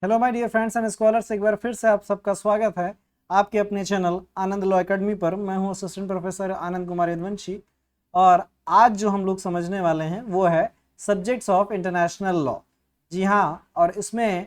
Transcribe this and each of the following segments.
Hello my dear friends and scholars, एक बार फिर से आप सबका स्वागत है आपके अपने चैनल आनंद लॉ एकेडमी पर। मैं हूं असिस्टेंट प्रोफेसर आनंद कुमार यदुवंशी और आज जो हम लोग समझने वाले हैं वो है सब्जेक्ट्स ऑफ इंटरनेशनल लॉ। जी हाँ, और इसमें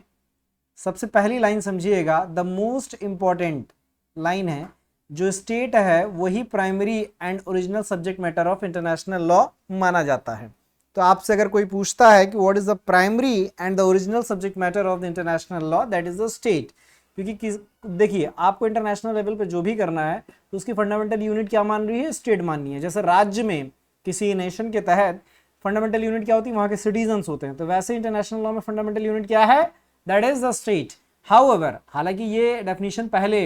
सबसे पहली लाइन समझिएगा, द मोस्ट इम्पॉर्टेंट लाइन है, जो स्टेट है वही primary and original subject matter of international law माना जाता है। तो आपसे अगर कोई पूछता है कि what is the primary and the original subject matter of the international law, that is the state. क्योंकि देखिए, आपको इंटरनेशनल लेवल पे जो भी करना है तो उसकी फंडामेंटल यूनिट क्या मान रही है? स्टेट माननी है। जैसे राज्य में किसी नेशन के तहत फंडामेंटल यूनिट क्या होती है? वहां के सिटीजन्स होते हैं। तो वैसे इंटरनेशनल लॉ में फंडामेंटल यूनिट क्या है? That is the state. However, हालांकि ये डेफिनेशन पहले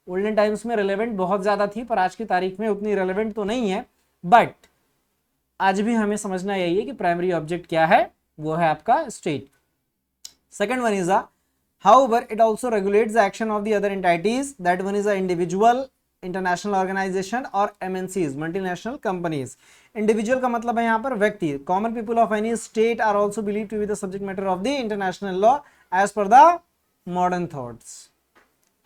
ओल्डन टाइम्स में रिलेवेंट बहुत ज्यादा थी, पर आज की तारीख में उतनी रिलेवेंट तो नहीं है। बट आज भी हमें समझना यही है कि प्राइमरी ऑब्जेक्ट क्या है, वो है आपका state. Second one is however it also regulates the action of the other entities, that one is a individual, international organization और MNCs, multinational companies। इंडिविजुअल का मतलब है यहाँ पर व्यक्ति। Common people of any state are also believe to be the subject matter of the international law as per the modern thoughts.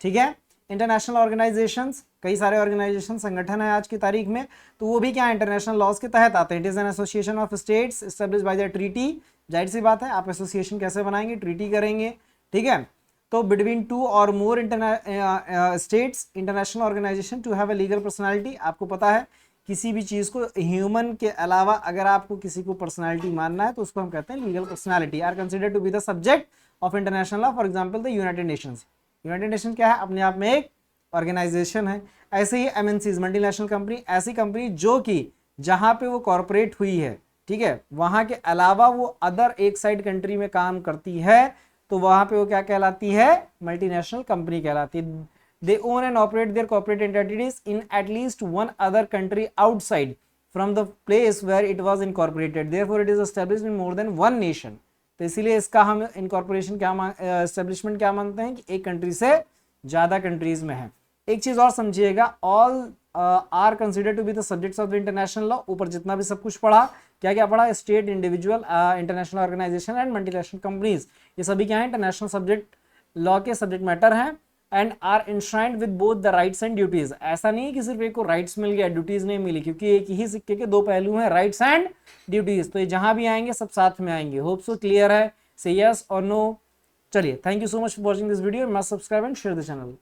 ठीक है। International organisations, कई सारे ऑर्गेनाइजेशन संगठन है आज की तारीख में, तो वो भी क्या इंटरनेशनल लॉज के तहत आते हैं। It is an association of states established by the treaty. जाहिर सी बात है, आप एसोसिएशन कैसे बनाएंगे? ट्रीटी करेंगे। ठीक है। तो between two or more states, international organisation to have a legal personality. आपको पता है, किसी भी चीज को ह्यूमन के अलावा अगर आपको किसी को पर्सनालिटी मानना है तो उसको हम कहते हैं legal personality. Are considered to be the subject of international law. For example the United Nations. United Nation क्या है? अपने आप में एक ऑर्गेनाइजेशन है। ऐसे ही एमएनसीज, मल्टीनेशनल कंपनी, ऐसी कंपनी जो कि जहां पे वो कॉर्पोरेट हुई है, ठीक है, वहां के अलावा वो अदर एक साइड कंट्री में काम करती है, तो वहां पे वो क्या कहलाती है? मल्टीनेशनल कंपनी कहलाती है। They own and operate their corporate entities in at least one other country outside from the place where it was incorporated, therefore it is established in more than one nation. तो इसीलिए इसका हम incorporation क्या establishment क्या मानते हैं कि एक कंट्री से ज्यादा कंट्रीज में है। एक चीज और समझिएगा, all are considered to be the subjects of the international law. ऊपर जितना भी सब कुछ पढ़ा, क्या क्या पढ़ा? State, individual, international organisation and multinational companies, ये सभी क्या है? इंटरनेशनल सब्जेक्ट लॉ के सब्जेक्ट मैटर हैं। And are enshrined with both the rights and duties. ऐसा नहीं है कि सिर्फ एक को राइट्स मिल गया, ड्यूटीज नहीं मिली, क्योंकि एक ही सिक्के के दो पहलू हैं, राइट्स एंड ड्यूटीज। तो ये जहां भी आएंगे सब साथ में आएंगे। होप सो क्लियर है? से यस और नो। चलिए, thank you so much for watching this video. Must subscribe and share the channel.